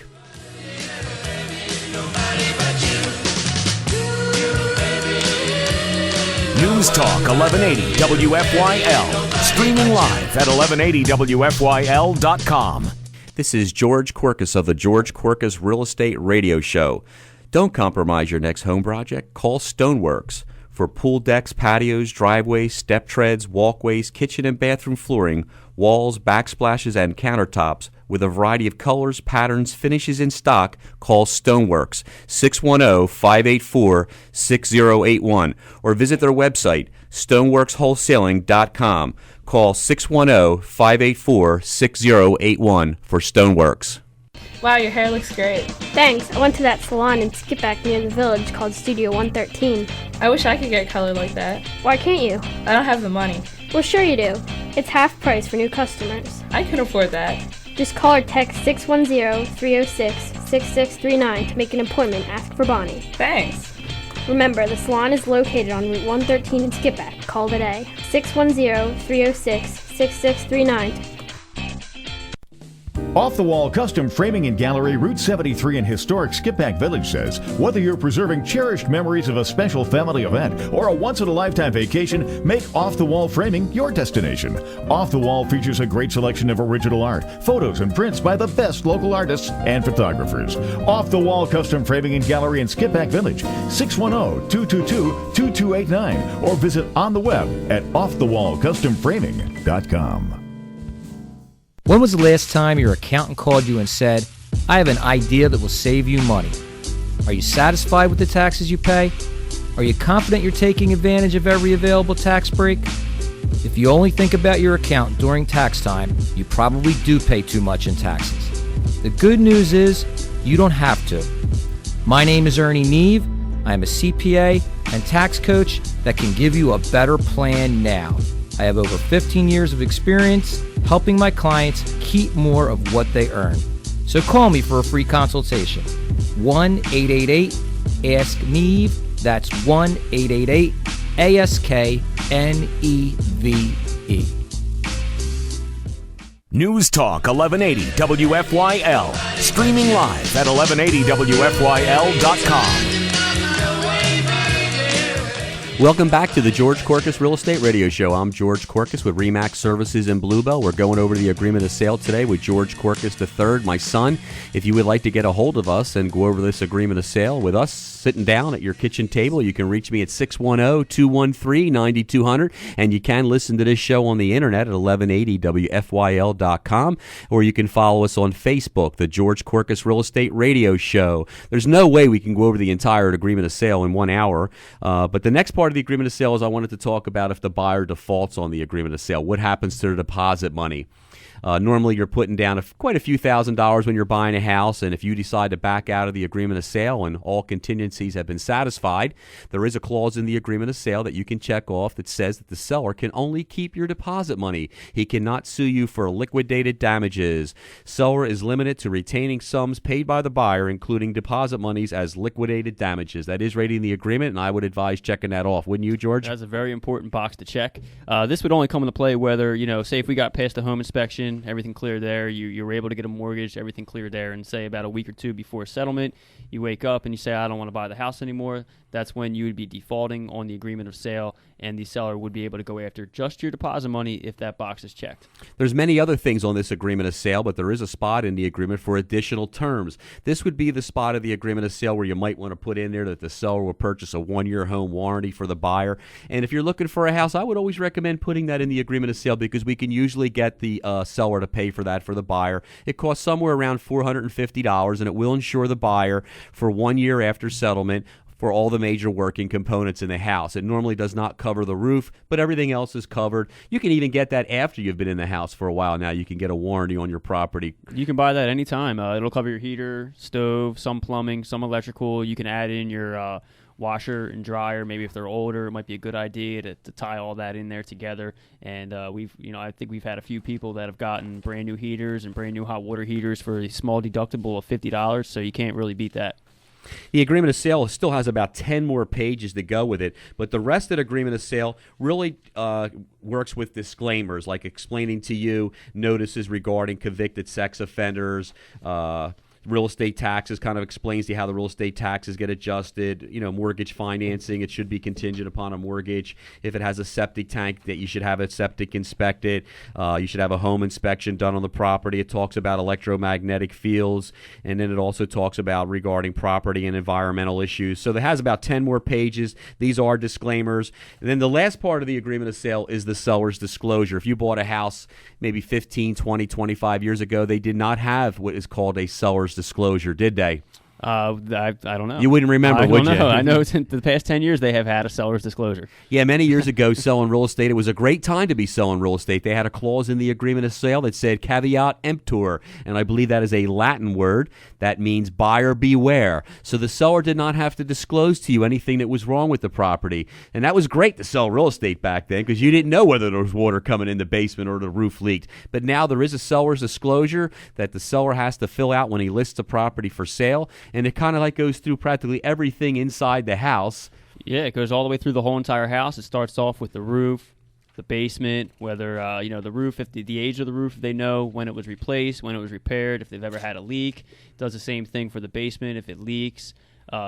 News Talk 1180 WFYL. Streaming live at 1180WFYL.com. This is George Korkus of the George Korkus Real Estate Radio Show. Don't compromise your next home project. Call Stoneworks For pool decks, patios, driveways, step treads, walkways, kitchen and bathroom flooring, walls, backsplashes, and countertops, with a variety of colors, patterns, finishes in stock, call Stoneworks 610-584-6081 or visit their website stoneworkswholesaling.com. Call 610-584-6081 for Stoneworks. Wow, your hair looks great. Thanks. I went to that salon in Skipback near the village called Studio 113. I wish I could get color like that. Why can't you? I don't have the money. Well, sure you do. It's half price for new customers. I can afford that. Just call or text 610-306-6639 to make an appointment. Ask for Bonnie. Thanks. Remember, the salon is located on Route 113 in Skipback. Call today. 610-306-6639. Off the Wall Custom Framing and Gallery, Route 73 in historic Skipback Village says, whether you're preserving cherished memories of a special family event or a once-in-a-lifetime vacation, make Off the Wall Framing your destination. Off the Wall features a great selection of original art, photos, and prints by the best local artists and photographers. Off the Wall Custom Framing and Gallery in Skipback Village, 610-222-2289, or visit on the web at offthewallcustomframing.com. When was the last time your accountant called you and said, I have an idea that will save you money? Are you satisfied with the taxes you pay? Are you confident you're taking advantage of every available tax break? If you only think about your accountant during tax time, you probably do pay too much in taxes. The good news is, you don't have to. My name is Ernie Neve. I am a CPA and tax coach that can give you a better plan now. I have over 15 years of experience helping my clients keep more of what they earn. So call me for a free consultation. 1-888-ASK-NEVE. That's 1-888-ASK-NEVE. News Talk 1180 WFYL. Streaming live at 1180WFYL.com. Welcome back to the George Korkus Real Estate Radio Show. I'm George Korkus with RE/MAX Services in Bluebell. We're going over the agreement of sale today with George Korkus III, my son. If you would like to get a hold of us and go over this agreement of sale with us, sitting down at your kitchen table, you can reach me at 610-213-9200, and you can listen to this show on the internet at 1180WFYL.com, or you can follow us on Facebook, the George Korkus Real Estate Radio Show. There's no way we can go over the entire agreement of sale in 1 hour, but the next part of the agreement of sale is I wanted to talk about if the buyer defaults on the agreement of sale. What happens to the deposit money? Normally, you're putting down quite a few $1,000s when you're buying a house, and if you decide to back out of the agreement of sale and all contingencies have been satisfied, there is a clause in the agreement of sale that you can check off that says that the seller can only keep your deposit money. He cannot sue you for liquidated damages. Seller is limited to retaining sums paid by the buyer, including deposit monies, as liquidated damages. That is rated in the agreement, and I would advise checking that off. Wouldn't you, George? That's a very important box to check. This would only come into play whether, say if we got past the home inspection, everything clear there, you were able to get a mortgage, everything clear there, and say about a week or two before settlement, you wake up and you say, I don't want to buy the house anymore. That's when you would be defaulting on the agreement of sale, and the seller would be able to go after just your deposit money if that box is checked. There's many other things on this agreement of sale, but there is a spot in the agreement for additional terms. This would be the spot of the agreement of sale where you might want to put in there that the seller will purchase a 1-year home warranty for the buyer. And if you're looking for a house, I would always recommend putting that in the agreement of sale because we can usually get the seller to pay for that for the buyer. It costs somewhere around $450, and it will insure the buyer for 1 year after settlement for all the major working components in the house. It normally does not cover the roof, but everything else is covered. You can even get that after you've been in the house for a while. Now you can get a warranty on your property. You can buy that anytime. It'll cover your heater, stove, some plumbing, some electrical. You can add in your washer and dryer. Maybe if they're older, it might be a good idea to tie all that in there together. And I think we've had a few people that have gotten brand new heaters and brand new hot water heaters for a small deductible of $50. So you can't really beat that. The agreement of sale still has about 10 more pages to go with it, but the rest of the agreement of sale really works with disclaimers, like explaining to you notices regarding convicted sex offenders, real estate taxes, kind of explains to you how the real estate taxes get adjusted. Mortgage financing, it should be contingent upon a mortgage. If it has a septic tank, that you should have a septic inspected. You should have a home inspection done on the property. It talks about electromagnetic fields, and then it also talks about regarding property and environmental issues. So it has about 10 more pages. These are disclaimers. And then the last part of the agreement of sale is the seller's disclosure. If you bought a house maybe 15, 20, 25 years ago, they did not have what is called a seller's disclosure, did they? I don't know. You wouldn't remember, would you? I know in the past 10 years they have had a seller's disclosure. Yeah, many years ago, selling real estate, it was a great time to be selling real estate. They had a clause in the agreement of sale that said caveat emptor, and I believe that is a Latin word that means buyer beware. So the seller did not have to disclose to you anything that was wrong with the property. And that was great to sell real estate back then because you didn't know whether there was water coming in the basement or the roof leaked. But now there is a seller's disclosure that the seller has to fill out when he lists the property for sale. And it kind of like goes through practically everything inside the house. Yeah, it goes all the way through the whole entire house. It starts off with the roof, the basement, whether, the roof, if the age of the roof, if they know when it was replaced, when it was repaired, if they've ever had a leak. It does the same thing for the basement if it leaks,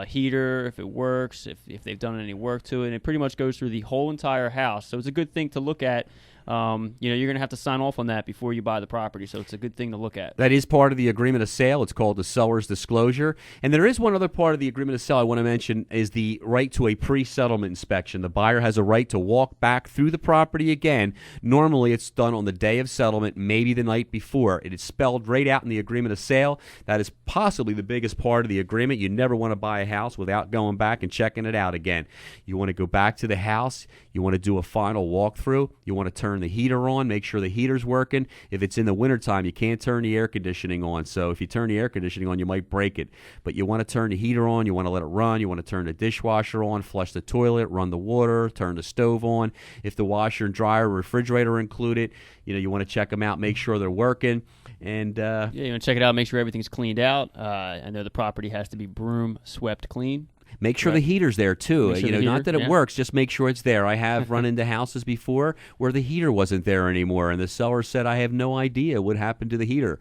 heater, if it works, if they've done any work to it. And it pretty much goes through the whole entire house. So it's a good thing to look at. You're going to have to sign off on that before you buy the property, so it's a good thing to look at. That is part of the agreement of sale. It's called the seller's disclosure. And there is one other part of the agreement of sale I want to mention is the right to a pre-settlement inspection. The buyer has a right to walk back through the property again. Normally, it's done on the day of settlement, maybe the night before. It is spelled right out in the agreement of sale. That is possibly the biggest part of the agreement. You never want to buy a house without going back and checking it out again. You want to go back to the house. You want to do a final walkthrough. You want to turn the heater on, make sure the heater's working. If it's in the wintertime, you can't turn the air conditioning on. So if you turn the air conditioning on, you might break it. But you want to turn the heater on, you want to let it run, you want to turn the dishwasher on, flush the toilet, run the water, turn the stove on. If the washer and dryer, refrigerator are included, you want to check them out, make sure they're working. And you want to check it out, make sure everything's cleaned out. I know the property has to be broom swept clean. Make sure the heater's there too. Sure Not that it works, just make sure it's there. I have run into houses before where the heater wasn't there anymore, and the seller said, "I have no idea what happened to the heater."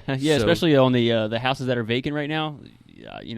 Especially on the houses that are vacant right now.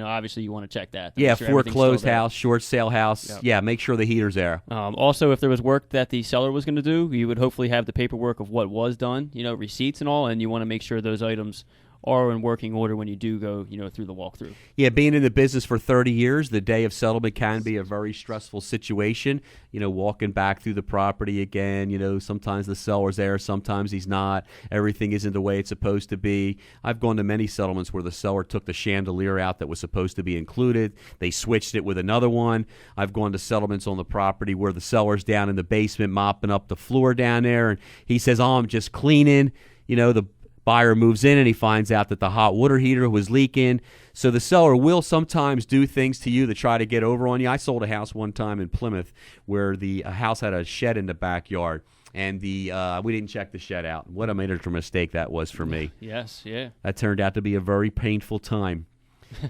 Obviously you want to check that. Yeah, foreclosed house, short sale house. Yep. Yeah, make sure the heater's there. Also, if there was work that the seller was going to do, you would hopefully have the paperwork of what was done, receipts and all, and you want to make sure those items are in working order when you do go, through the walkthrough. Yeah, being in the business for 30 years, the day of settlement can be a very stressful situation. Walking back through the property again, sometimes the seller's there, sometimes he's not. Everything isn't the way it's supposed to be. I've gone to many settlements where the seller took the chandelier out that was supposed to be included. They switched it with another one. I've gone to settlements on the property where the seller's down in the basement mopping up the floor down there, and he says, "Oh, I'm just cleaning." The buyer moves in and he finds out that the hot water heater was leaking. So the seller will sometimes do things to you to try to get over on you. I sold a house one time in Plymouth where the house had a shed in the backyard, and we didn't check the shed out. What a major mistake that was for me. Yes, yeah. That turned out to be a very painful time.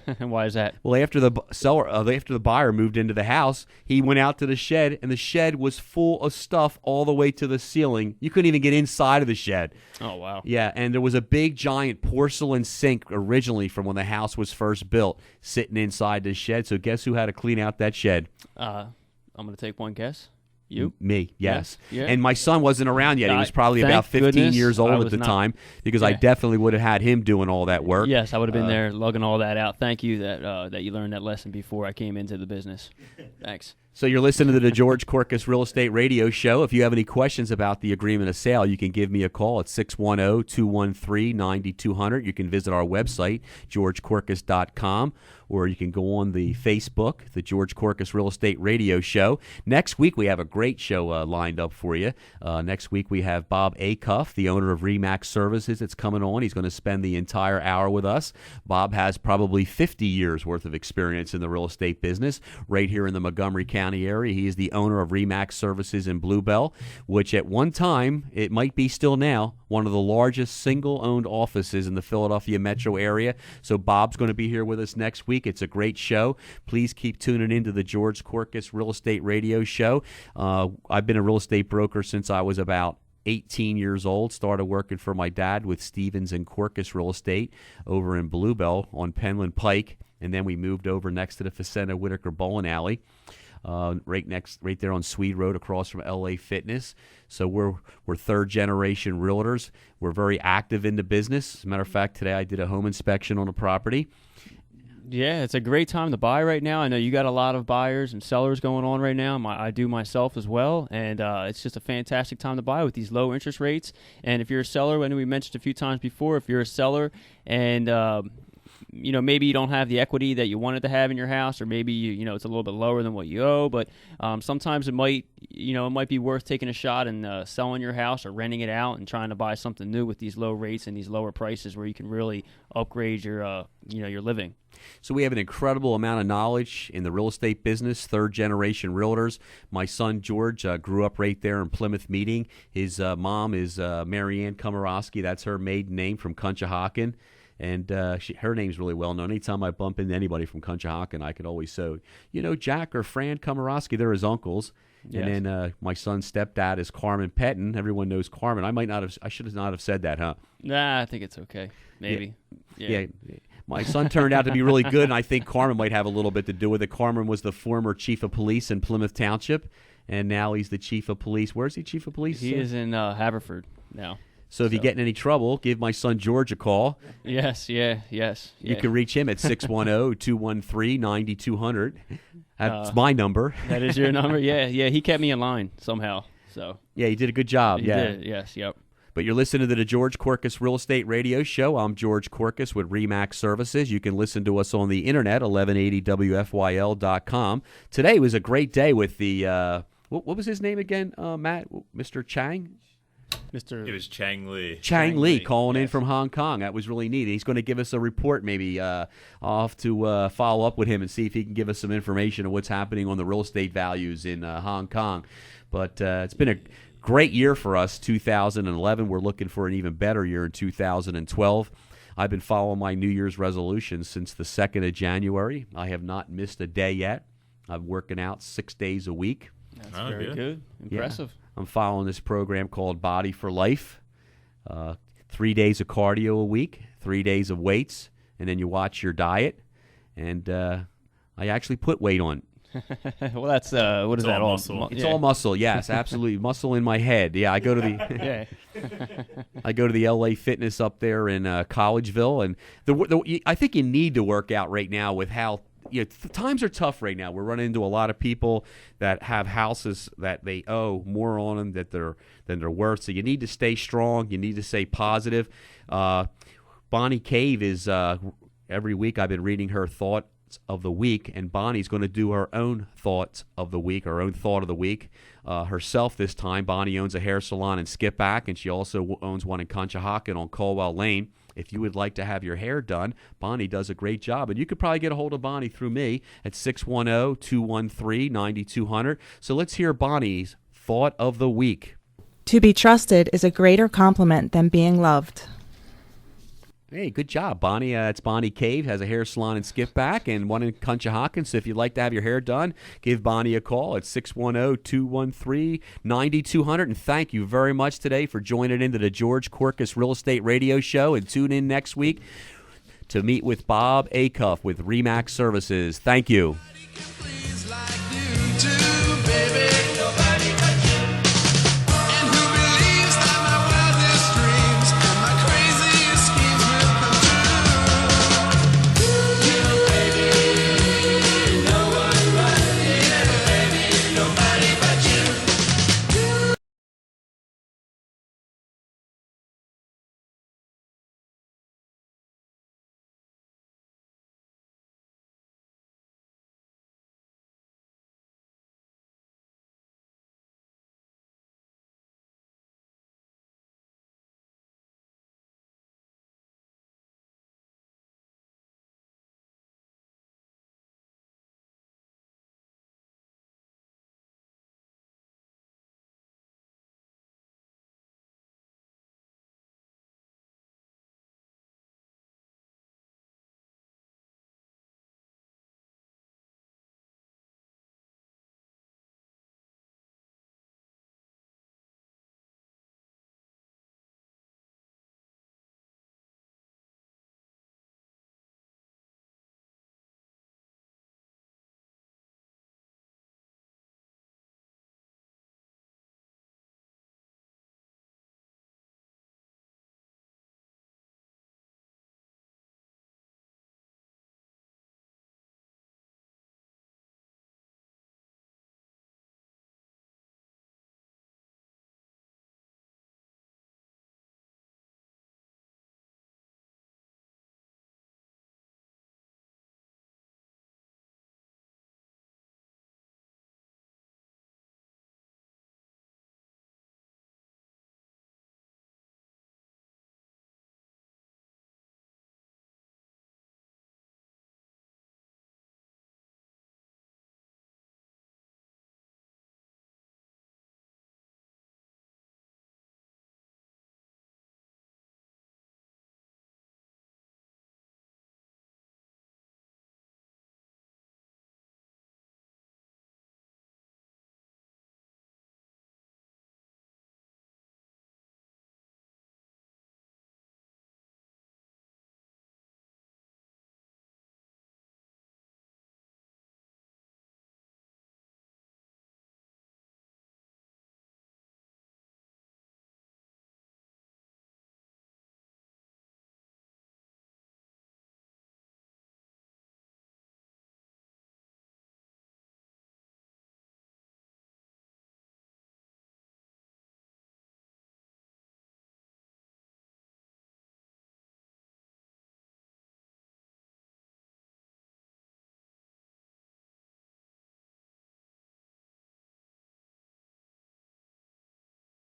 And why is that? Well, after the buyer moved into the house, he went out to the shed, and the shed was full of stuff all the way to the ceiling. You couldn't even get inside of the shed. Oh, wow. Yeah, and there was a big, giant porcelain sink originally from when the house was first built sitting inside the shed. So guess who had to clean out that shed? I'm going to take one guess. You? Me, yes. Yeah. And my son wasn't around yet. He was probably about 15 years old at the time, because I definitely would have had him doing all that work. Yes, I would have been there lugging all that out. Thank you that you learned that lesson before I came into the business. Thanks. So you're listening to the George Korkus Real Estate Radio Show. If you have any questions about the agreement of sale, you can give me a call at 610-213-9200. You can visit our website, georgekorkus.com, or you can go on the Facebook, the George Korkus Real Estate Radio Show. Next week, we have a great show lined up for you. Next week, we have Bob Acuff, the owner of Remax Services. It's coming on. He's going to spend the entire hour with us. Bob has probably 50 years worth of experience in the real estate business right here in the Montgomery County area. He is the owner of Remax Services in Bluebell, which at one time, it might be still now, one of the largest single-owned offices in the Philadelphia metro area. So Bob's going to be here with us next week. It's a great show. Please keep tuning into the George Korkus Real Estate Radio Show. I've been a real estate broker since I was about 18 years old, started working for my dad with Stevens and Korkus Real Estate over in Bluebell on Penland Pike, and then we moved over next to the Facenda Whitaker Bowling Alley, right there on Swede Road across from LA Fitness. So we're third generation realtors. We're very active in the business. As a matter of fact, today I did a home inspection on a property. Yeah, it's a great time to buy right now. I know you got a lot of buyers and sellers going on right now. I do myself as well, and it's just a fantastic time to buy with these low interest rates. And if you're a seller, I know we mentioned a few times before, if you're a seller and maybe you don't have the equity that you wanted to have in your house, or maybe it's a little bit lower than what you owe, but sometimes it might be worth taking a shot and selling your house or renting it out and trying to buy something new with these low rates and these lower prices where you can really upgrade your living. So we have an incredible amount of knowledge in the real estate business, third-generation realtors. My son, George, grew up right there in Plymouth Meeting. His mom is Marianne Komorowski. That's her maiden name, from Conshohocken. And her name's really well known. Anytime I bump into anybody from Conshohocken, I could always say, Jack or Fran Komorowski, they're his uncles. Yes. And then my son's stepdad is Carmen Pettin. Everyone knows Carmen. I should not have said that, huh? Nah, I think it's okay. Maybe. Yeah. My son turned out to be really good, and I think Carmen might have a little bit to do with it. Carmen was the former chief of police in Plymouth Township, and now he's the chief of police. Where's he chief of police? He is in Haverford now. So if you get in any trouble, give my son George a call. Yes. You can reach him at 610-213-9200. That's my number. That is your number? Yeah. He kept me in line somehow. So yeah, he did a good job. He did. Yes, yep. But you're listening to the George Korkus Real Estate Radio Show. I'm George Korkus with RE/MAX Services. You can listen to us on the internet, 1180wfyl.com. Today was a great day with the, what was his name again, Matt? Mr. Chang? It was Chang Lee. Chang Lee calling in from Hong Kong. That was really neat. He's going to give us a report maybe. I'll have to follow up with him and see if he can give us some information on what's happening on the real estate values in Hong Kong. But it's been a great year for us, 2011. We're looking for an even better year in 2012. I've been following my New Year's resolutions since the 2nd of January. I have not missed a day yet. I'm working out 6 days a week. That's very good. Impressive. Yeah. I'm following this program called Body for Life. 3 days of cardio a week, 3 days of weights, and then you watch your diet. And I actually put weight on. Well, that's what is that all? Muscle. It's all muscle. Yes, absolutely, muscle in my head. Yeah, I go to the I go to the LA Fitness up there in Collegeville, and I think you need to work out right now with how. The times are tough right now. We're running into a lot of people that have houses that they owe more on them than they're worth. So you need to stay strong. You need to stay positive. Bonnie Cave is every week I've been reading her thoughts of the week, and Bonnie's going to do her own thoughts of the week, her own thought of the week herself this time. Bonnie owns a hair salon in Skippack, and she also owns one in Conshohocken on Colwell Lane. If you would like to have your hair done, Bonnie does a great job. And you could probably get a hold of Bonnie through me at 610-213-9200. So let's hear Bonnie's thought of the week. To be trusted is a greater compliment than being loved. Hey, good job, Bonnie. It's Bonnie Cave, has a hair salon in Skippack and one in Conshohocken. So if you'd like to have your hair done, give Bonnie a call at 610-213-9200. And thank you very much today for joining into the George Korkus Real Estate Radio Show. And tune in next week to meet with Bob Acuff with RE/MAX Services. Thank you. Baby.